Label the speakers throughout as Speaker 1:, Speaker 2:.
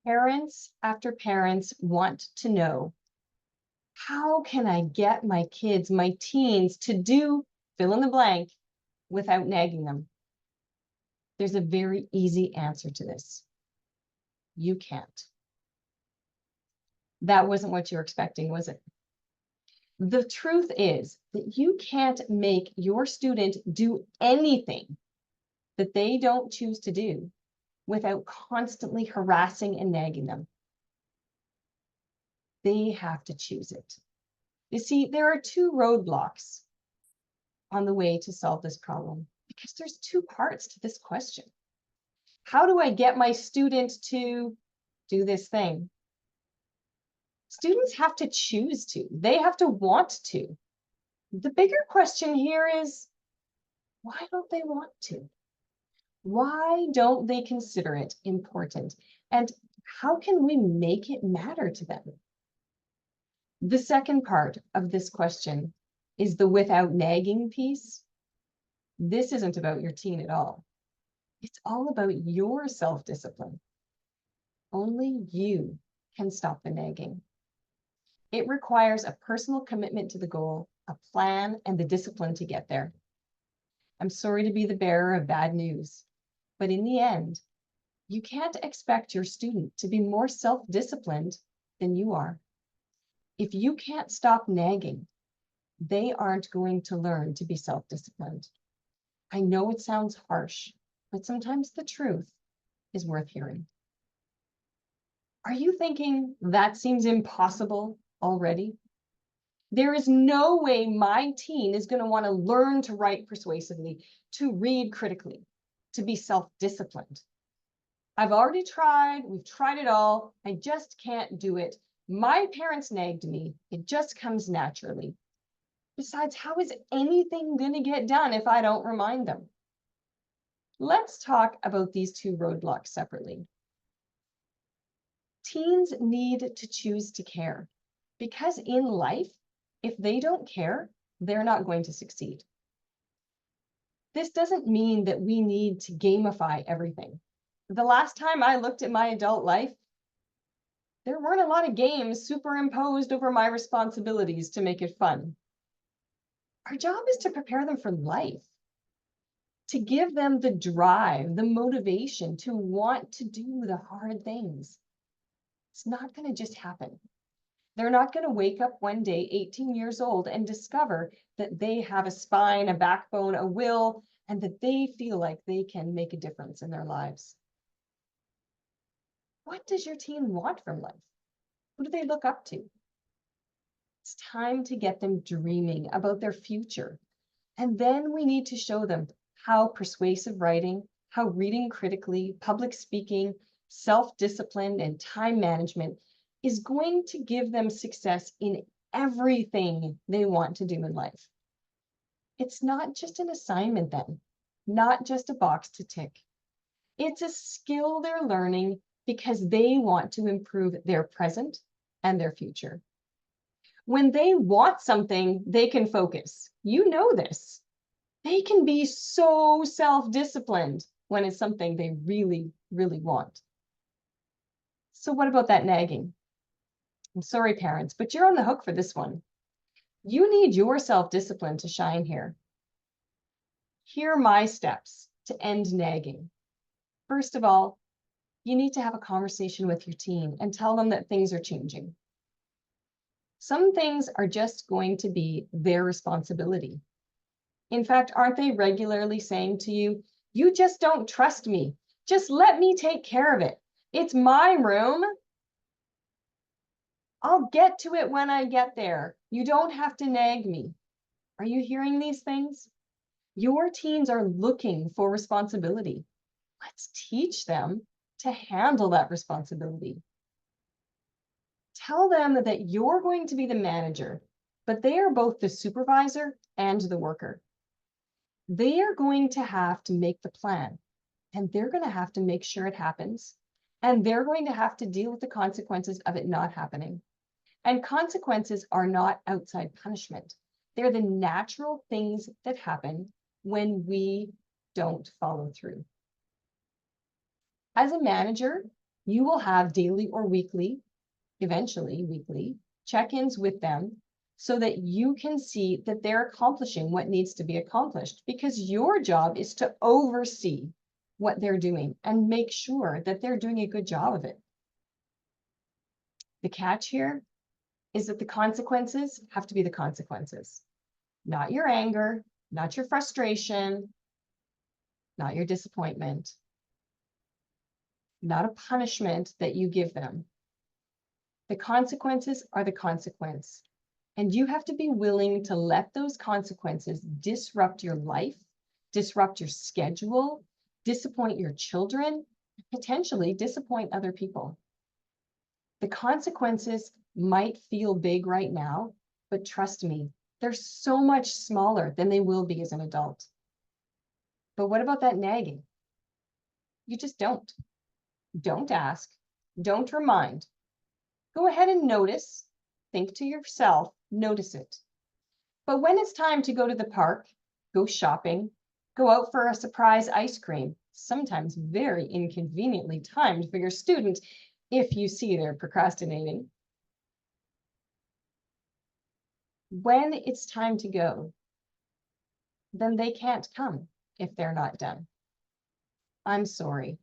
Speaker 1: Parents after parents want to know, how can I get my kids, my teens to do fill in the blank without nagging them? There's a very easy answer to this. You can't. That wasn't what you were expecting, was it? The truth is that you can't make your student do anything that they don't choose to do without constantly harassing and nagging them. They have to choose it. You see, there are two roadblocks on the way to solve this problem because there's two parts to this question. How do I get my student to do this thing? Students have to choose to. They have to want to. The bigger question here is, why don't they want to? Why don't they consider it important? And how can we make it matter to them? The second part of this question is the without nagging piece. This isn't about your teen at all. It's all about your self-discipline. Only you can stop the nagging. It requires a personal commitment to the goal, a plan, and the discipline to get there. I'm sorry to be the bearer of bad news, but in the end, you can't expect your student to be more self-disciplined than you are. If you can't stop nagging, they aren't going to learn to be self-disciplined. I know it sounds harsh, but sometimes the truth is worth hearing. Are you thinking that seems impossible already? There is no way my teen is going to want to learn to write persuasively, to read critically, to be self-disciplined. I've already tried, we've tried it all. I just can't do it. My parents nagged me. It just comes naturally. Besides, how is anything going to get done if I don't remind them? Let's talk about these two roadblocks separately. Teens need to choose to care because in life, if they don't care, they're not going to succeed. This doesn't mean that we need to gamify everything. The last time I looked at my adult life, there weren't a lot of games superimposed over my responsibilities to make it fun. Our job is to prepare them for life, to give them the drive, the motivation to want to do the hard things. It's not going to just happen. They're not going to wake up one day, 18 years old, and discover that they have a spine, a backbone, a will, and that they feel like they can make a difference in their lives. What does your teen want from life? Who do they look up to? It's time to get them dreaming about their future. And then we need to show them how persuasive writing, how reading critically, public speaking, self-discipline, and time management is going to give them success in everything they want to do in life. It's not just an assignment then, not just a box to tick. It's a skill they're learning because they want to improve their present and their future. When they want something, they can focus. You know this. They can be so self-disciplined when it's something they really, really want. So what about that nagging? I'm sorry, parents, but you're on the hook for this one. You need your self-discipline to shine here. Here are my steps to end nagging. First of all, you need to have a conversation with your teen and tell them that things are changing. Some things are just going to be their responsibility. In fact, aren't they regularly saying to you, you just don't trust me. Just let me take care of it. It's my room. I'll get to it when I get there. You don't have to nag me. Are you hearing these things? Your teens are looking for responsibility. Let's teach them to handle that responsibility. Tell them that you're going to be the manager, but they are both the supervisor and the worker. They are going to have to make the plan, and they're going to have to make sure it happens, and they're going to have to deal with the consequences of it not happening. And consequences are not outside punishment. They're the natural things that happen when we don't follow through. As a manager, You will have daily or weekly, eventually weekly, check-ins with them so that you can see that they're accomplishing what needs to be accomplished, because your job is to oversee what they're doing and make sure that they're doing a good job of it. The catch here is that the consequences have to be the consequences, not your anger, not your frustration, not your disappointment, not a punishment that you give them. The consequences are the consequence. And you have to be willing to let those consequences disrupt your life, disrupt your schedule, disappoint your children, potentially disappoint other people. The consequences might feel big right now, but trust me, they're so much smaller than they will be as an adult. But what about that nagging? You just don't. Don't ask. Don't remind. Go ahead and notice. Think to yourself, notice it. But when it's time to go to the park, go shopping, go out for a surprise ice cream, sometimes very inconveniently timed for your student if you see they're procrastinating. When it's time to go, then they can't come if they're not done. I'm sorry.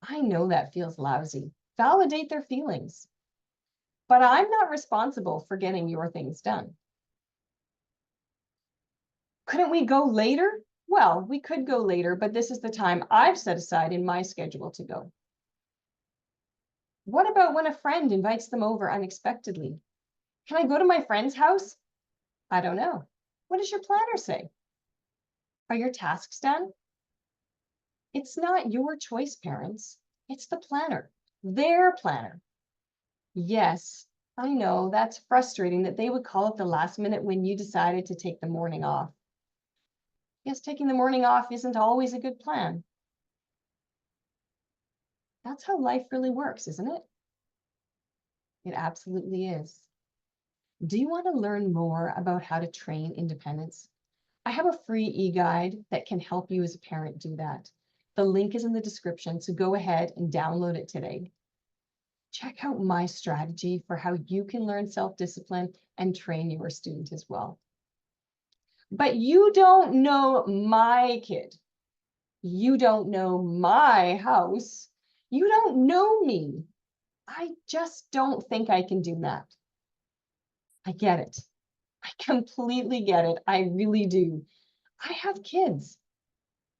Speaker 1: I know that feels lousy. Validate their feelings. But I'm not responsible for getting your things done. Couldn't we go later? Well, we could go later, but this is the time I've set aside in my schedule to go. What about when a friend invites them over unexpectedly? Can I go to my friend's house? I don't know. What does your planner say? Are your tasks done? It's not your choice, parents. It's the planner, their planner. Yes, I know that's frustrating that they would call at the last minute when you decided to take the morning off. Yes, taking the morning off isn't always a good plan. That's how life really works, isn't it? It absolutely is. Do you want to learn more about how to train independence? I have a free e-guide that can help you as a parent do that. The link is in the description, so go ahead and download it today. Check out my strategy for how you can learn self-discipline and train your student as well. But you don't know my kid. You don't know my house. You don't know me. I just don't think I can do that. I get it. I completely get it. I really do. I have kids.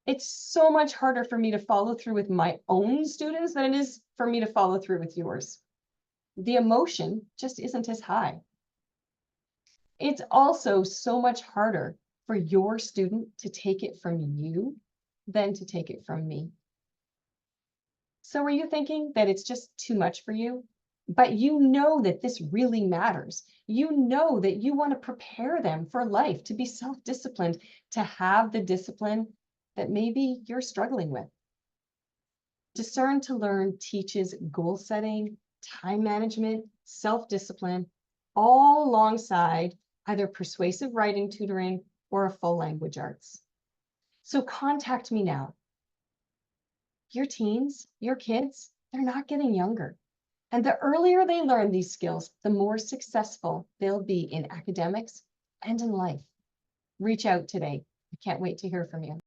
Speaker 1: It's so much harder for me to follow through with my own students than it is for me to follow through with yours. The emotion just isn't as high. It's also so much harder for your student to take it from you than to take it from me. So are you thinking that it's just too much for you? But you know that this really matters. You know that you want to prepare them for life, to be self-disciplined, to have the discipline that maybe you're struggling with. Discern to Learn teaches goal setting, time management, self-discipline, all alongside either persuasive writing tutoring or a full language arts. So contact me now. Your teens, your kids, they're not getting younger. And the earlier they learn these skills, the more successful they'll be in academics and in life. Reach out today. I can't wait to hear from you.